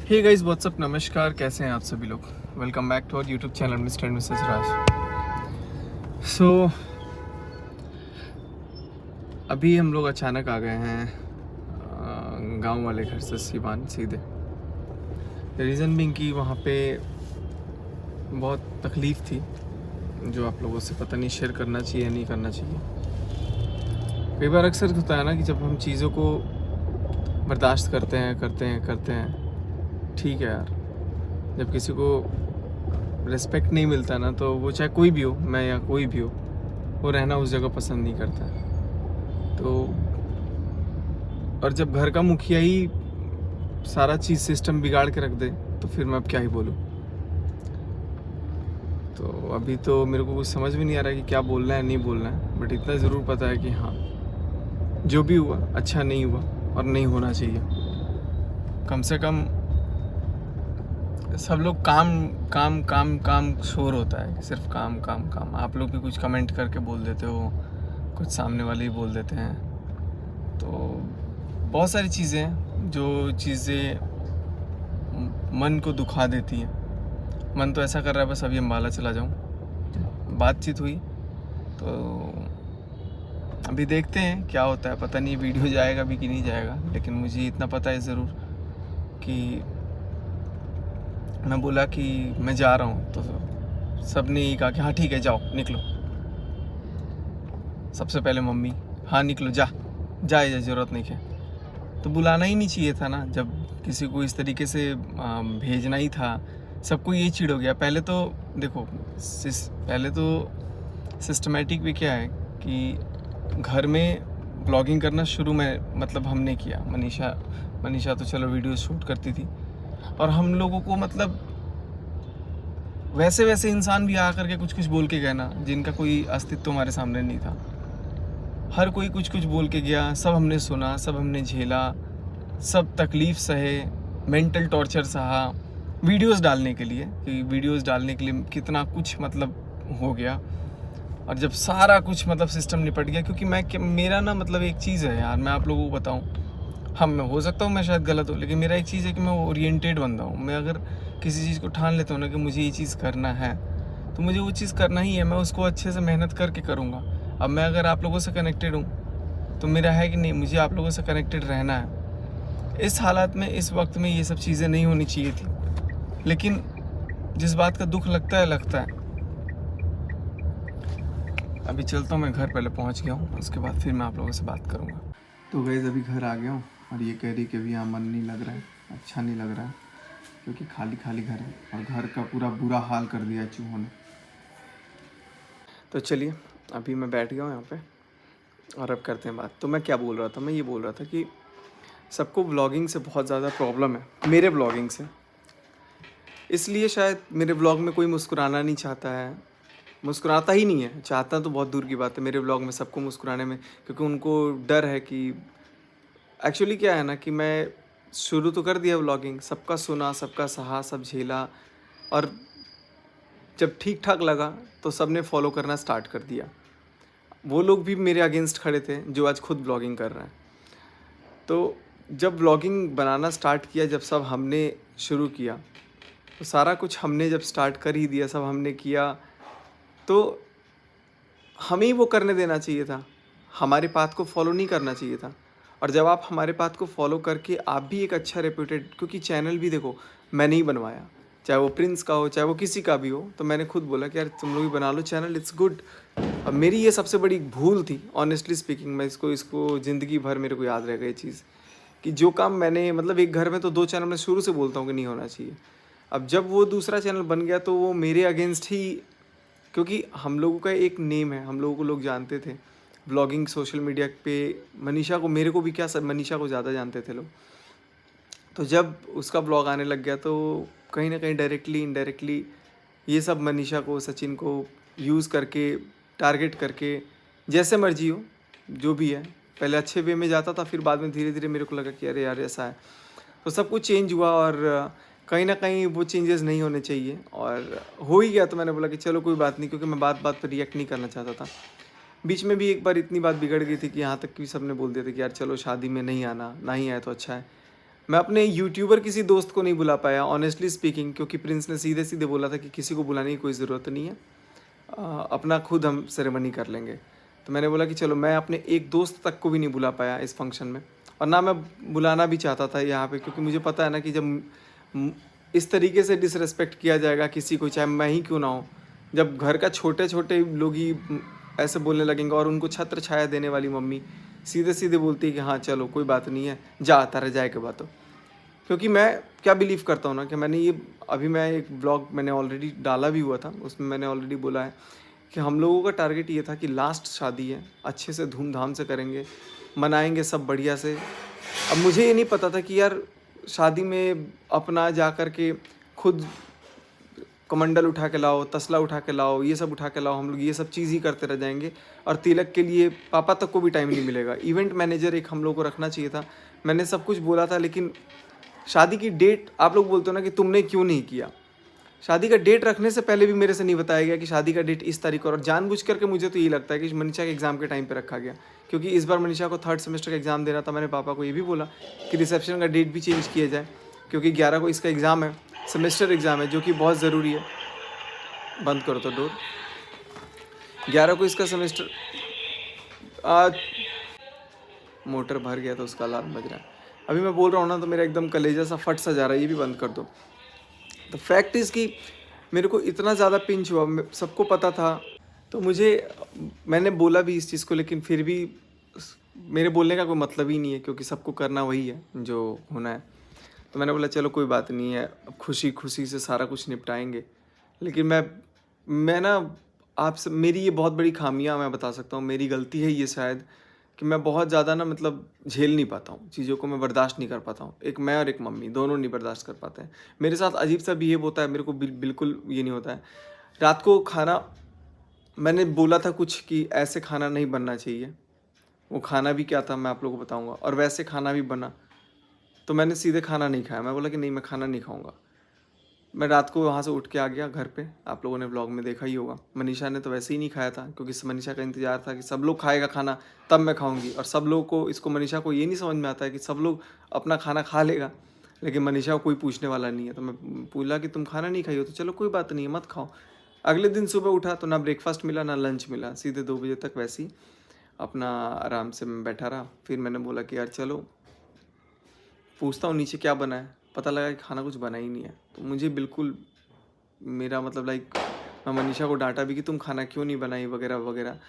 Hey guys what's up, नमस्कार, कैसे हैं आप सभी लोग। Welcome back to our YouTube channel mister and missus Raj. So अभी हम लोग अचानक आ गए हैं गांव वाले घर से सिवान सीधे। रीज़न बिंग कि वहाँ पे बहुत तकलीफ़ थी जो आप लोगों से पता नहीं शेयर करना चाहिए नहीं करना चाहिए। कई बार अक्सर होता है ना कि जब हम चीज़ों को बर्दाश्त करते हैं ठीक है यार, जब किसी को रिस्पेक्ट नहीं मिलता ना तो वो चाहे कोई भी हो, मैं या कोई भी हो, वो रहना उस जगह पसंद नहीं करता है। तो और जब घर का मुखिया ही सारा चीज़ सिस्टम बिगाड़ के रख दे तो फिर मैं अब क्या ही बोलूँ। तो अभी तो मेरे को कुछ समझ में नहीं आ रहा है कि क्या बोलना है नहीं बोलना है, बट इतना ज़रूर पता है कि हाँ, जो भी हुआ अच्छा नहीं हुआ और नहीं होना चाहिए। कम से कम सब लोग काम काम काम काम शोर होता है, सिर्फ काम काम काम। आप लोग भी कुछ कमेंट करके बोल देते हो, कुछ सामने वाले ही बोल देते हैं। तो बहुत सारी चीज़ें हैं जो चीज़ें मन को दुखा देती हैं। मन तो ऐसा कर रहा है बस अभी अम्बाला चला जाऊं। बातचीत हुई तो अभी देखते हैं क्या होता है, पता नहीं वीडियो जाएगा भी कि नहीं जाएगा, लेकिन मुझे इतना पता है ज़रूर कि मैं बोला कि मैं जा रहा हूँ तो सब ने यही कहा कि हाँ ठीक है जाओ निकलो। सबसे पहले मम्मी, हाँ निकलो जाए ज़रूरत नहीं है। तो बुलाना ही नहीं चाहिए था ना, जब किसी को इस तरीके से भेजना ही था। सबको ये चिढ़ हो गया। पहले तो देखो पहले तो सिस्टमेटिक भी क्या है कि घर में ब्लॉगिंग करना शुरू में मतलब हमने किया। मनीषा तो चलो वीडियो शूट करती थी, और हम लोगों को मतलब वैसे इंसान भी आ करके कुछ बोल के गए ना, जिनका कोई अस्तित्व हमारे सामने नहीं था। हर कोई कुछ बोल के गया, सब हमने सुना, सब हमने झेला, सब तकलीफ़ सहे, मेंटल टॉर्चर सहा वीडियोस डालने के लिए। कि वीडियोस डालने के लिए कितना कुछ मतलब हो गया। और जब सारा कुछ मतलब सिस्टम निपट गया, क्योंकि मेरा ना मतलब एक चीज़ है यार, मैं आप लोगों को बताऊं, मैं हो सकता हूँ मैं शायद गलत हूँ, लेकिन मेरा एक चीज़ है कि मैं ओरिएंटेड बंदा हूँ। मैं अगर किसी चीज़ को ठान लेता हूँ ना कि मुझे ये चीज़ करना है तो मुझे वो चीज़ करना ही है। मैं उसको अच्छे से मेहनत करके करूँगा। अब मैं अगर आप लोगों से कनेक्टेड हूँ तो मेरा है कि नहीं, मुझे आप लोगों से कनेक्टेड रहना है। इस हालात में, इस वक्त में ये सब चीज़ें नहीं होनी चाहिए थी, लेकिन जिस बात का दुख लगता है। अभी चलता हूँ मैं घर, पहले पहुँच गया हूँ, उसके बाद फिर मैं आप लोगों से बात करूँगा। तो गाइस अभी घर आ गया हूँ और ये कह रही कि अभी यहाँ मन नहीं लग रहा है, अच्छा नहीं लग रहा है, क्योंकि खाली घर है और घर का पूरा बुरा हाल कर दिया है चूहों ने। तो चलिए अभी मैं बैठ गया हूँ यहाँ पे और अब करते हैं बात। तो मैं क्या बोल रहा था, मैं ये बोल रहा था कि सबको व्लॉगिंग से बहुत ज़्यादा प्रॉब्लम है, मेरे व्लॉगिंग से। इसलिए शायद मेरे व्लॉग में कोई मुस्कुराना नहीं चाहता है, मुस्कुराता ही नहीं है। चाहता तो बहुत दूर की बात है मेरे व्लॉग में सबको मुस्कुराने में, क्योंकि उनको डर है कि एक्चुअली क्या है ना कि मैं शुरू तो कर दिया व्लॉगिंग, सबका सुना, सबका सहा, सब झेला, और जब ठीक ठाक लगा तो सब ने फॉलो करना स्टार्ट कर दिया। वो लोग भी मेरे अगेंस्ट खड़े थे जो आज खुद ब्लॉगिंग कर रहे हैं। तो जब ब्लॉगिंग बनाना स्टार्ट किया, जब सब हमने शुरू किया, तो सारा कुछ हमने जब स्टार्ट कर ही दिया, सब हमने किया, तो हमें ही वो करने देना चाहिए था, हमारे पाथ को फॉलो नहीं करना चाहिए था। और जब आप हमारे पाथ को फॉलो करके आप भी एक अच्छा रेप्यूटेड, क्योंकि चैनल भी देखो मैंने ही बनवाया, चाहे वो प्रिंस का हो चाहे वो किसी का भी हो, तो मैंने खुद बोला कि यार तुम लोग भी बना लो चैनल, इट्स गुड। अब मेरी ये सबसे बड़ी भूल थी, ऑनेस्टली स्पीकिंग। मैं इसको ज़िंदगी भर मेरे को याद रहेगा ये चीज़, कि जो काम मैंने मतलब एक घर में तो 2 चैनल मैं शुरू से बोलता हूँ कि नहीं होना चाहिए। अब जब वो दूसरा चैनल बन गया तो वो मेरे अगेंस्ट ही, क्योंकि हम लोगों का एक नेम है, हम लोगों को लोग जानते थे व्लॉगिंग सोशल मीडिया पे। मनीषा को, मेरे को भी क्या, सब मनीषा को ज़्यादा जानते थे लोग। तो जब उसका ब्लॉग आने लग गया तो कहीं ना कहीं डायरेक्टली इनडायरेक्टली ये सब मनीषा को, सचिन को यूज़ करके, टारगेट करके, जैसे मर्जी हो जो भी है, पहले अच्छे वे में जाता था, फिर बाद में धीरे धीरे मेरे को लगा कि अरे यार ऐसा है, तो सब कुछ चेंज हुआ। और कहीं ना कहीं वो चेंजेस नहीं होने चाहिए, और हो ही गया। तो मैंने बोला कि चलो कोई बात नहीं, क्योंकि मैं बात पर रिएक्ट नहीं करना चाहता था। बीच में भी एक बार इतनी बात बिगड़ गई थी कि यहाँ तक कि सब ने बोल दिया था कि यार चलो शादी में नहीं आना, ना ही आए तो अच्छा है। मैं अपने यूट्यूबर किसी दोस्त को नहीं बुला पाया ऑनेस्टली स्पीकिंग, क्योंकि प्रिंस ने सीधे सीधे बोला था कि किसी को बुलाने की कोई ज़रूरत नहीं है, अपना खुद हम सेरेमनी कर लेंगे। तो मैंने बोला कि चलो, मैं अपने एक दोस्त तक को भी नहीं बुला पाया इस फंक्शन में, और ना मैं बुलाना भी चाहता था यहाँ पे, क्योंकि मुझे पता है ना कि जब इस तरीके से डिसरेस्पेक्ट किया जाएगा किसी को, चाहे मैं ही क्यों ना हो, जब घर का छोटे छोटे लोग ही ऐसे बोलने लगेंगे, और उनको छत्र छाया देने वाली मम्मी सीधे सीधे बोलती है कि हाँ चलो कोई बात नहीं है, जा आता रह जाए के बातों। क्योंकि मैं क्या बिलीव करता हूँ ना कि मैंने ये अभी मैं एक ब्लॉग मैंने ऑलरेडी डाला भी हुआ था, उसमें मैंने ऑलरेडी बोला है कि हम लोगों का टारगेट ये था कि लास्ट शादी है, अच्छे से धूमधाम से करेंगे, मनाएंगे सब बढ़िया से। अब मुझे ये नहीं पता था कि यार शादी में अपना जा कर के खुद कमंडल उठा के लाओ, तसला उठा के लाओ, ये सब उठा के लाओ, हम लोग ये सब चीज़ ही करते रह जाएंगे, और तिलक के लिए पापा तक को भी टाइम नहीं मिलेगा। इवेंट मैनेजर एक हम लोग को रखना चाहिए था, मैंने सब कुछ बोला था, लेकिन शादी की डेट, आप लोग बोलते हो ना कि तुमने क्यों नहीं किया, शादी का डेट रखने से पहले भी मेरे से नहीं बताया गया कि शादी का डेट इस तारीख और जानबूझ करके मुझे तो ये लगता है कि मनीषा के एग्ज़ाम के टाइम पे रखा गया, क्योंकि इस बार मनीषा को 3rd सेमेस्टर का एग्ज़ाम देना था। मैंने पापा को ये भी बोला कि रिसेप्शन का डेट भी चेंज किया जाए, क्योंकि 11 को इसका एग्ज़ाम है, सेमेस्टर एग्ज़ाम है, जो कि बहुत ज़रूरी है। बंद करो तो डोर। 11 को इसका सेमेस्टर, आज मोटर भर गया तो उसका अलार्म बज रहा है। अभी मैं बोल रहा हूँ ना तो मेरा एकदम कलेजा सा फट सा जा रहा है, ये भी बंद कर दो। तो फैक्ट इज़ कि मेरे को इतना ज़्यादा पिंच हुआ, सबको पता था, तो मैंने बोला भी इस चीज़ को, लेकिन फिर भी मेरे बोलने का कोई मतलब ही नहीं है, क्योंकि सबको करना वही है जो होना है। तो मैंने बोला चलो कोई बात नहीं है, अब खुशी खुशी से सारा कुछ निपटाएंगे। लेकिन मैं ना आपसे, मेरी ये बहुत बड़ी खामियां मैं बता सकता हूँ, मेरी गलती है ये शायद, कि मैं बहुत ज़्यादा ना मतलब झेल नहीं पाता हूँ चीज़ों को, मैं बर्दाश्त नहीं कर पाता हूँ। एक मैं और एक मम्मी दोनों नहीं बर्दाश्त कर पाते हैं। मेरे साथ अजीब सा बिहेव होता है, मेरे को बिल्कुल ये नहीं होता है। रात को खाना मैंने बोला था कुछ कि ऐसे खाना नहीं बनना चाहिए, वो खाना भी क्या था मैं आप लोगों को बताऊँगा, और वैसे खाना भी बना, तो मैंने सीधे खाना नहीं खाया। मैं बोला कि नहीं, मैं खाना नहीं खाऊँगा। मैं रात को वहाँ से उठ के आ गया घर पे, आप लोगों ने व्लॉग में देखा ही होगा। मनीषा ने तो वैसे ही नहीं खाया था, क्योंकि मनीषा का इंतज़ार था कि सब लोग खाएगा खाना तब मैं खाऊंगी, और सब लोग को, इसको मनीषा को ये नहीं समझ में आता है कि सब लोग अपना खाना खा लेगा, लेकिन मनीषा को कोई पूछने वाला नहीं है। तो मैं बोला कि तुम खाना नहीं खाई हो तो चलो कोई बात नहीं है, मत खाओ। अगले दिन सुबह उठा तो ना ब्रेकफास्ट मिला ना लंच मिला, सीधे 2 बजे तक वैसे ही अपना आराम से मैं बैठा रहा। फिर मैंने बोला कि यार चलो पूछता हूँ नीचे क्या बना है, पता लगा कि खाना कुछ बना ही नहीं है। तो मुझे बिल्कुल मेरा मतलब लाइक, मैं मनीषा को डांटा भी कि तुम खाना क्यों नहीं बनाई वगैरह वगैरह।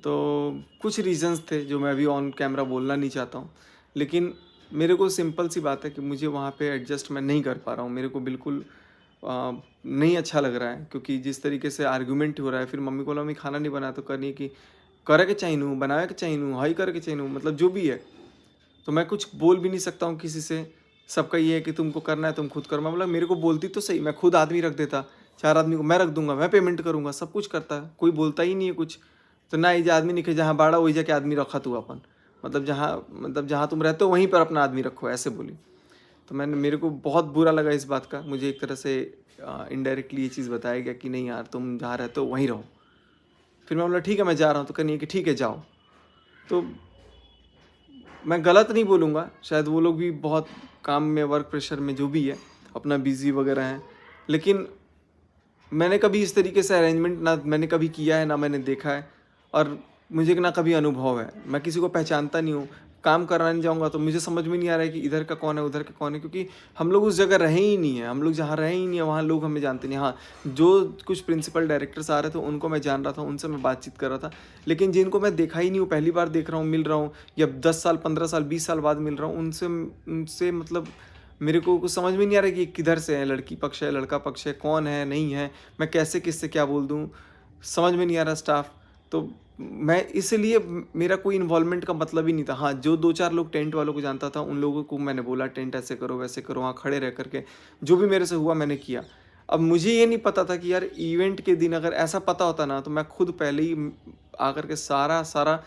तो कुछ रीजंस थे जो मैं अभी ऑन कैमरा बोलना नहीं चाहता हूँ, लेकिन मेरे को सिंपल सी बात है कि मुझे वहाँ पे एडजस्ट मैं नहीं कर पा रहा हूँ। मेरे को बिल्कुल नहीं अच्छा लग रहा है, क्योंकि जिस तरीके से आर्गूमेंट हो रहा है। फिर मम्मी को बोला मम्मी खाना नहीं बनाया, तो करनी कि करे के चाहिए, बनाया के चाहिए, हाई करे के चाहिए, मतलब जो भी है। तो मैं कुछ बोल भी नहीं सकता हूँ किसी से, सबका ये है कि तुमको करना है तुम खुद करो। मैं बोला मेरे को बोलती तो सही, मैं खुद आदमी रख देता, 4 आदमी को मैं रख दूंगा, मैं पेमेंट करूंगा, सब कुछ करता है, कोई बोलता ही नहीं है कुछ। तो ना ये आदमी निकले, जहाँ बाड़ा वही जाके आदमी रखा तू अपन, मतलब जहाँ तुम रहते हो वहीं पर अपना आदमी रखो, ऐसे बोली। तो मेरे को बहुत बुरा लगा इस बात का। मुझे एक तरह से इनडायरेक्टली ये चीज़ बताया गया कि नहीं यार तुम जहाँ रहते हो वहीं रहो। फिर मैं बोला ठीक है मैं जा रहा हूँ, तो कहनी है कि ठीक है जाओ। तो मैं गलत नहीं बोलूँगा, शायद वो लोग भी बहुत काम में, वर्क प्रेशर में जो भी है अपना बिजी वगैरह हैं, लेकिन मैंने कभी इस तरीके से अरेंजमेंट ना मैंने कभी किया है, ना मैंने देखा है, और मुझे ना कभी अनुभव है। मैं किसी को पहचानता नहीं हूँ, काम कराने जाऊँगा तो मुझे समझ में नहीं आ रहा है कि इधर का कौन है उधर का कौन है, क्योंकि हम लोग उस जगह रहे ही नहीं है। हम लोग जहाँ रहे ही नहीं है वहाँ लोग हमें जानते नहीं। हाँ, जो कुछ प्रिंसिपल डायरेक्टर्स आ रहे थे उनको मैं जान रहा था, उनसे मैं बातचीत कर रहा था, लेकिन जिनको मैं देखा ही नहीं हूँ, पहली बार देख रहा हूँ, मिल रहा हूँ, या 10 साल 15 साल 20 साल बाद मिल रहा हूँ, उनसे मतलब मेरे को कुछ समझ में नहीं आ रहा कि किधर से है, लड़की पक्ष है लड़का पक्ष है, कौन है नहीं है, मैं कैसे किससे क्या बोल दूँ, समझ में नहीं आ रहा स्टाफ। तो मैं इसलिए मेरा कोई इन्वॉल्वमेंट का मतलब ही नहीं था। हाँ, जो 2-4 लोग टेंट वालों को जानता था उन लोगों को मैंने बोला टेंट ऐसे करो वैसे करो, वहाँ खड़े रह करके जो भी मेरे से हुआ मैंने किया। अब मुझे ये नहीं पता था कि यार इवेंट के दिन अगर ऐसा पता होता ना तो मैं खुद पहले ही आकर के सारा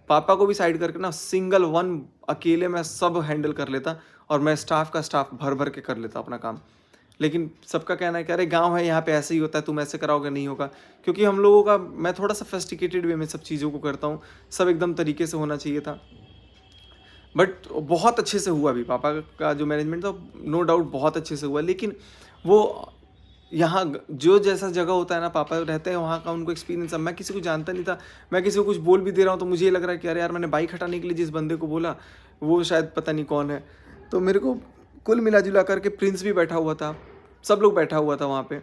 पापा को भी साइड करके ना सिंगल वन अकेले मैं सब हैंडल कर लेता, और मैं स्टाफ का स्टाफ भर भर के कर लेता अपना काम। लेकिन सबका कहना है कि अरे गांव है यहाँ पे ऐसे ही होता है, तुम ऐसे कराओगे नहीं होगा, क्योंकि हम लोगों का, मैं थोड़ा सोफिस्टिकेटेड वे में सब चीज़ों को करता हूँ, सब एकदम तरीके से होना चाहिए था। बट बहुत अच्छे से हुआ भी, पापा का जो मैनेजमेंट था नो डाउट बहुत अच्छे से हुआ। लेकिन वो यहाँ जो जैसा जगह होता है ना, पापा रहते हैं वहाँ का उनको एक्सपीरियंस। अब मैं किसी को जानता नहीं था, मैं किसी को कुछ बोल भी दे रहा हूँ तो मुझे ये लग रहा है कि अरे यार मैंने बाइक हटाने के लिए जिस बंदे को बोला वो शायद पता नहीं कौन है। तो मेरे को कुल मिला जुला करके प्रिंस भी बैठा हुआ था, सब लोग बैठा हुआ था वहाँ पे।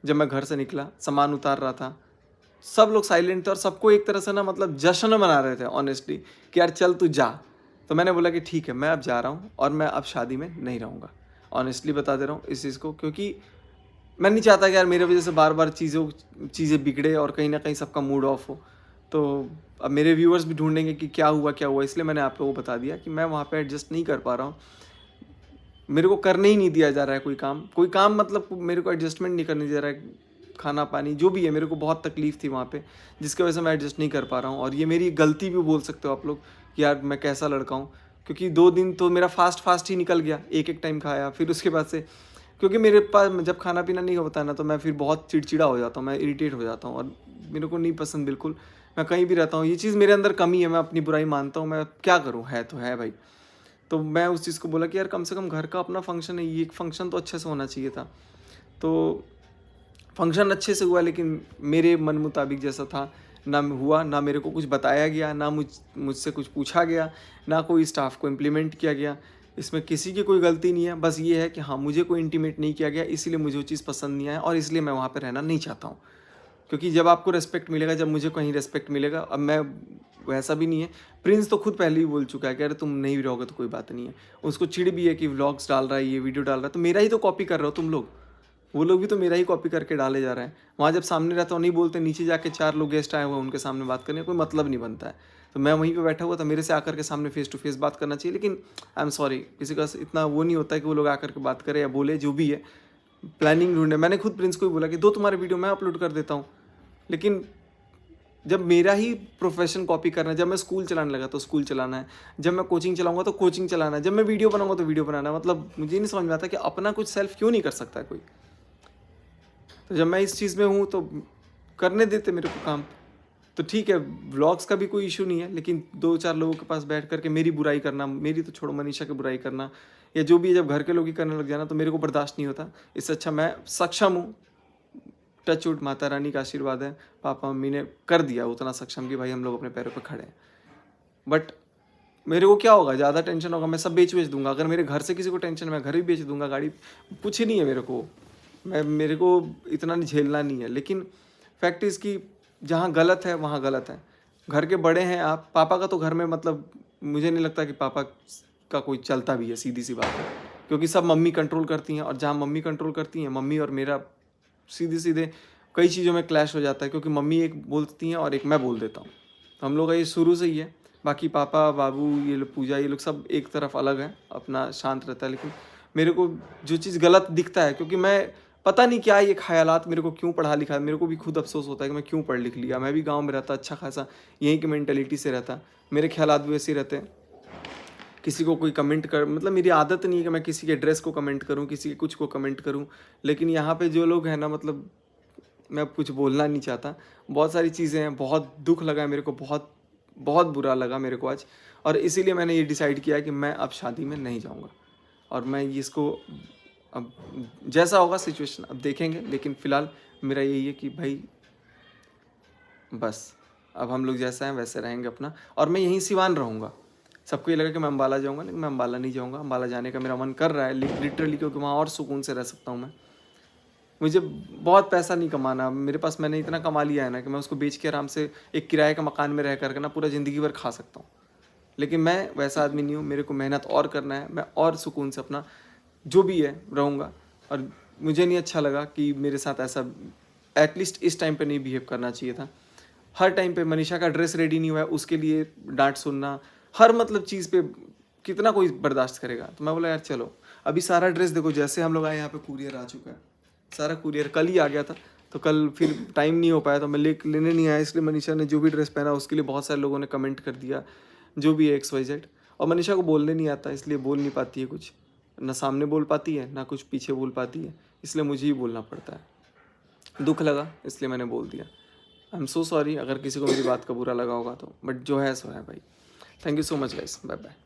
जब मैं घर से निकला सामान उतार रहा था, सब लोग साइलेंट थे और सबको एक तरह से ना मतलब जश्न मना रहे थे ऑनेस्टली कि यार चल तू जा। तो मैंने बोला कि ठीक है मैं अब जा रहा हूँ और मैं अब शादी में नहीं रहूँगा। ऑनेस्टली बता दे रहा हूँ इस चीज़ को, क्योंकि मैं नहीं चाहता कि यार मेरे वजह से बार बार चीज़ें बिगड़े और कहीं ना कहीं सबका मूड ऑफ हो। तो अब मेरे व्यूअर्स भी ढूंढेंगे कि क्या हुआ, इसलिए मैंने आप लोगों को बता दिया कि मैं वहाँ पे एडजस्ट नहीं कर पा रहा हूँ। मेरे को करने ही नहीं दिया जा रहा है कोई काम मतलब मेरे को एडजस्टमेंट नहीं करने दे रहा है। खाना पानी जो भी है, मेरे को बहुत तकलीफ थी वहाँ पे, जिसकी वजह से मैं एडजस्ट नहीं कर पा रहा हूँ। और ये मेरी गलती भी बोल सकते हो आप लोग कि यार मैं कैसा लड़का हूँ, क्योंकि 2 दिन तो मेरा फास्ट ही निकल गया। एक टाइम खाया, फिर उसके बाद से क्योंकि मेरे पास जब खाना पीना नहीं होता ना तो मैं फिर बहुत चिड़चिड़ा हो जाता हूँ, मैं इरिटेट हो जाता हूँ और मेरे को नहीं पसंद बिल्कुल। मैं कहीं भी रहता हूँ, ये चीज़ मेरे अंदर कमी है, मैं अपनी बुराई मानता हूँ। मैं क्या करूँ, है तो है भाई। तो मैं उस चीज़ को बोला कि यार कम से कम घर का अपना फंक्शन है, ये एक फंक्शन तो अच्छे से होना चाहिए था। तो फंक्शन अच्छे से हुआ लेकिन मेरे मन मुताबिक जैसा था ना हुआ, ना मेरे को कुछ बताया गया, ना मुझसे कुछ पूछा गया, ना कोई स्टाफ को इम्प्लीमेंट किया गया। इसमें किसी की कोई गलती नहीं है, बस ये है कि हाँ मुझे कोई इंटीमेट नहीं किया गया, इसीलिए मुझे वो चीज़ पसंद नहीं आया और इसलिए मैं वहाँ पर रहना नहीं चाहता हूँ। क्योंकि जब आपको रेस्पेक्ट मिलेगा, जब मुझे कहीं रेस्पेक्ट मिलेगा, अब मैं वैसा भी नहीं है। प्रिंस तो खुद पहले ही बोल चुका है कि अरे तुम नहीं भी रहोगे तो कोई बात नहीं है। उसको चिढ़ भी है कि व्लॉग्स डाल रहा है, ये वीडियो डाल रहा है, तो मेरा ही तो कॉपी कर रहे हो तुम लोग। वो लोग भी तो मेरा ही कॉपी करके डाले जा रहे हैं। वहाँ जब सामने रहता हूँ नहीं बोलते, नीचे जाके 4 लोग गेस्ट आए हुए हैं उनके सामने बात करने कोई मतलब नहीं बनता है। तो मैं वहीं पे बैठा हुआ था, मेरे से आकर के सामने फेस टू फेस बात करना चाहिए। लेकिन आई एम सॉरी, किसी का इतना वो नहीं होता है कि वो लोग आकर के बात करें या बोले, जो भी है प्लानिंग ढूंढे। मैंने खुद प्रिंस को ही बोला कि दो तुम्हारे वीडियो मैं अपलोड कर देता हूँ। लेकिन जब मेरा ही प्रोफेशन कॉपी करना है, जब मैं स्कूल चलाने लगा तो स्कूल चलाना है, जब मैं कोचिंग चलाऊंगा तो कोचिंग चलाना है, जब मैं वीडियो बनाऊंगा तो वीडियो बनाना है, मतलब मुझे नहीं समझ में आता कि अपना कुछ सेल्फ क्यों नहीं कर सकता है कोई। तो जब मैं इस चीज़ में हूँ तो करने देते मेरे को काम। तो ठीक है, व्लॉग्स का भी कोई इशू नहीं है, लेकिन 2-4 लोगों के पास बैठ करके मेरी बुराई करना, मेरी तो छोड़ो मनीषा की बुराई करना या जो भी है, जब घर के लोग ही करने लग जाना तो मेरे को बर्दाश्त नहीं होता। इससे अच्छा मैं सक्षम हूँ, टच वुड, माता रानी का आशीर्वाद है, पापा मम्मी ने कर दिया उतना सक्षम कि भाई हम लोग अपने पैरों पर खड़े हैं। बट मेरे को क्या होगा, ज़्यादा टेंशन होगा, मैं सब बेच दूंगा। अगर मेरे घर से किसी को टेंशन, मैं घर भी बेच दूंगा, गाड़ी, कुछ ही नहीं है मेरे को। मेरे को इतना झेलना नहीं है। लेकिन फैक्ट इज़ कि जहाँ गलत है वहाँ गलत है। घर के बड़े हैं आप, पापा का तो घर में मतलब मुझे नहीं लगता कि पापा का कोई चलता भी है, सीधी सी बात है। क्योंकि सब मम्मी कंट्रोल करती हैं और जहाँ मम्मी कंट्रोल करती हैं, मम्मी और मेरा सीधे सीधे कई चीज़ों में क्लैश हो जाता है, क्योंकि मम्मी एक बोलती हैं और एक मैं बोल देता हूँ। तो हम लोग का ये शुरू से ही है। बाकी पापा बाबू ये लोग, पूजा, ये लोग सब एक तरफ अलग है, अपना शांत रहता है। लेकिन मेरे को जो चीज़ गलत दिखता है, क्योंकि मैं पता नहीं क्या ये ख्यालात मेरे को क्यों पढ़ा लिखा है, मेरे को भी खुद अफसोस होता है कि मैं क्यों पढ़ लिख लिया। मैं भी गांव में रहता, अच्छा खासा यहीं की मेंटेलिटी से रहता, मेरे ख्यालात भी वैसे रहते हैं। किसी को कोई कमेंट कर, मतलब मेरी आदत नहीं है कि मैं किसी के ड्रेस को कमेंट करूं, किसी के कुछ को कमेंट करूं। लेकिन यहाँ पे जो लोग हैं ना, मतलब मैं कुछ बोलना नहीं चाहता। बहुत सारी चीज़ें हैं, बहुत दुख लगा है मेरे को, बहुत बहुत बुरा लगा मेरे को आज। और इसीलिए मैंने ये डिसाइड किया कि मैं अब शादी में नहीं जाऊँगा। और मैं इसको अब जैसा होगा सिचुएशन अब देखेंगे। लेकिन फ़िलहाल मेरा यही है कि भाई बस अब हम लोग जैसा हैं वैसे रहेंगे अपना। और मैं यहीं सिवान रहूँगा। सबको ये लगा कि मैं अम्बाला जाऊँगा, लेकिन मैं अम्बाला नहीं जाऊँगा। अम्बाला जाने का मेरा मन कर रहा है लिटरली, क्योंकि वहाँ और सुकून से रह सकता हूँ मैं। मुझे बहुत पैसा नहीं कमाना मेरे पास, मैंने इतना कमा लिया है ना कि मैं उसको बेच के आराम से एक किराए का मकान में रह करके ना पूरा ज़िंदगी भर खा सकता हूँ। लेकिन मैं वैसा आदमी नहीं हूँ, मेरे को मेहनत और करना है। मैं और सुकून से अपना जो भी है रहूँगा। और मुझे नहीं अच्छा लगा कि मेरे साथ ऐसा एटलीस्ट इस टाइम पे नहीं बिहेव करना चाहिए था। हर टाइम पे मनीषा का ड्रेस रेडी नहीं हुआ है उसके लिए डांट सुनना, हर मतलब चीज़ पे कितना कोई बर्दाश्त करेगा। तो मैं बोला यार चलो, अभी सारा ड्रेस देखो, जैसे हम लोग आए यहाँ पे कुरियर आ चुका है, सारा कुरियर कल ही आ गया था। तो कल फिर टाइम नहीं हो पाया तो मैं लेने नहीं आया। इसलिए मनीषा ने जो भी ड्रेस पहना उसके लिए बहुत सारे लोगों ने कमेंट कर दिया, जो भी है XYZ। और मनीषा को बोलने नहीं आता, इसलिए बोल नहीं पाती है कुछ, ना सामने बोल पाती है ना कुछ पीछे बोल पाती है, इसलिए मुझे ही बोलना पड़ता है। दुख लगा इसलिए मैंने बोल दिया। आई एम सो सॉरी अगर किसी को मेरी बात का बुरा लगा होगा तो, बट जो है सो है भाई। Thank you so much guys, bye bye.